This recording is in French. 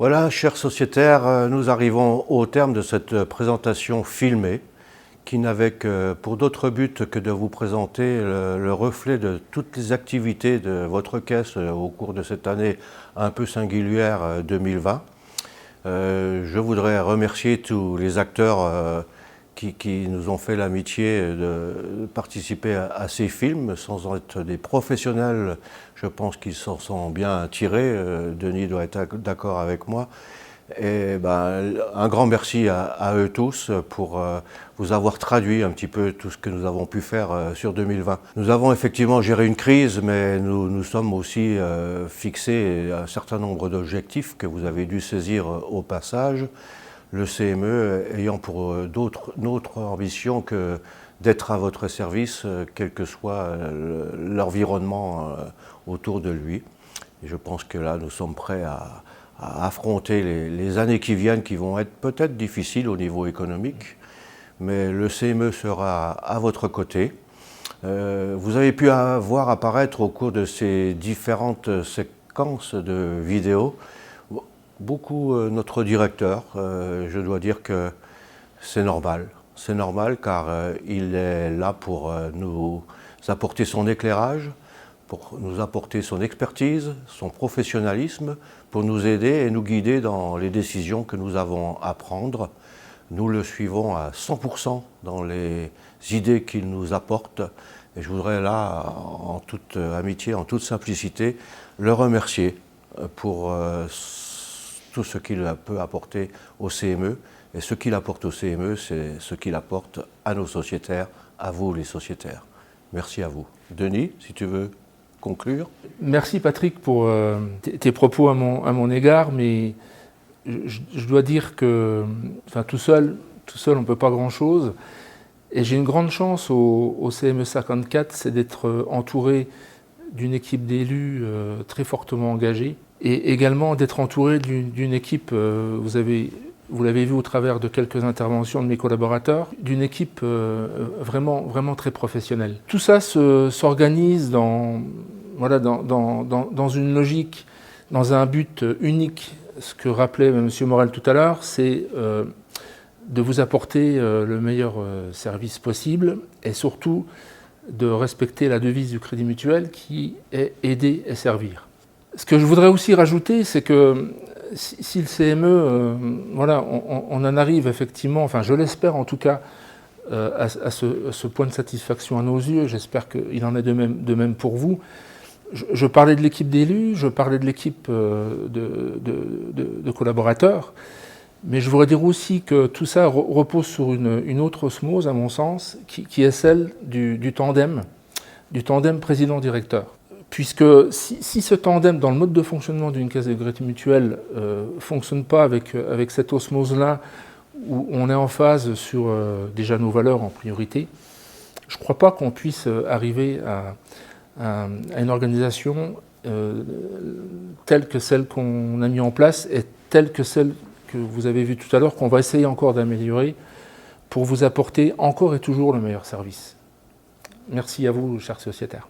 Voilà, chers sociétaires, nous arrivons au terme de cette présentation filmée qui n'avait pour d'autre but que de vous présenter le reflet de toutes les activités de votre caisse au cours de cette année un peu singulière 2020. Je voudrais remercier tous les acteurs qui nous ont fait l'amitié de participer à ces films. Sans être des professionnels, je pense qu'ils s'en sont bien tirés. Denis doit être d'accord avec moi. Et un grand merci à eux tous pour vous avoir traduit un petit peu tout ce que nous avons pu faire sur 2020. Nous avons effectivement géré une crise, mais nous sommes aussi fixés un certain nombre d'objectifs que vous avez dû saisir au passage. Le CME ayant pour d'autres ambitions que d'être à votre service, quel que soit l'environnement autour de lui. Et je pense que là, nous sommes prêts à affronter les années qui viennent, qui vont être peut-être difficiles au niveau économique, mais le CME sera à votre côté. Vous avez pu voir apparaître au cours de ces différentes séquences de vidéos beaucoup notre directeur. Je dois dire que c'est normal. C'est normal car il est là pour nous apporter son éclairage, pour nous apporter son expertise, son professionnalisme, pour nous aider et nous guider dans les décisions que nous avons à prendre. Nous le suivons à 100% dans les idées qu'il nous apporte. Et je voudrais là, en toute amitié, en toute simplicité, le remercier pour tout ce qu'il peut apporter au CME. Et ce qu'il apporte au CME, c'est ce qu'il apporte à nos sociétaires, à vous les sociétaires. Merci à vous. Denis, si tu veux conclure. Merci Patrick pour tes propos à mon égard, mais je dois dire que tout seul on ne peut pas grand-chose. Et j'ai une grande chance au CME 54, c'est d'être entouré d'une équipe d'élus très fortement engagée et également d'être entouré d'une équipe, vous l'avez vu au travers de quelques interventions de mes collaborateurs, d'une équipe vraiment très professionnelle. Tout ça s'organise dans une logique, dans un but unique. Ce que rappelait M. Morel tout à l'heure, c'est de vous apporter le meilleur service possible et surtout de respecter la devise du Crédit Mutuel qui est aider et servir. Ce que je voudrais aussi rajouter, c'est que si le CME, on en arrive effectivement, je l'espère en tout cas, à ce point de satisfaction à nos yeux, j'espère qu'il en est de même pour vous. Je parlais de l'équipe d'élus, je parlais de l'équipe de collaborateurs, mais je voudrais dire aussi que tout ça repose sur une autre osmose, à mon sens, qui est celle du tandem président-directeur. Puisque si ce tandem, dans le mode de fonctionnement d'une caisse de crédit mutuel, ne fonctionne pas avec cette osmose-là, où on est en phase sur déjà nos valeurs en priorité, je ne crois pas qu'on puisse arriver à une organisation telle que celle qu'on a mise en place et telle que celle que vous avez vue tout à l'heure, qu'on va essayer encore d'améliorer pour vous apporter encore et toujours le meilleur service. Merci à vous, chers sociétaires.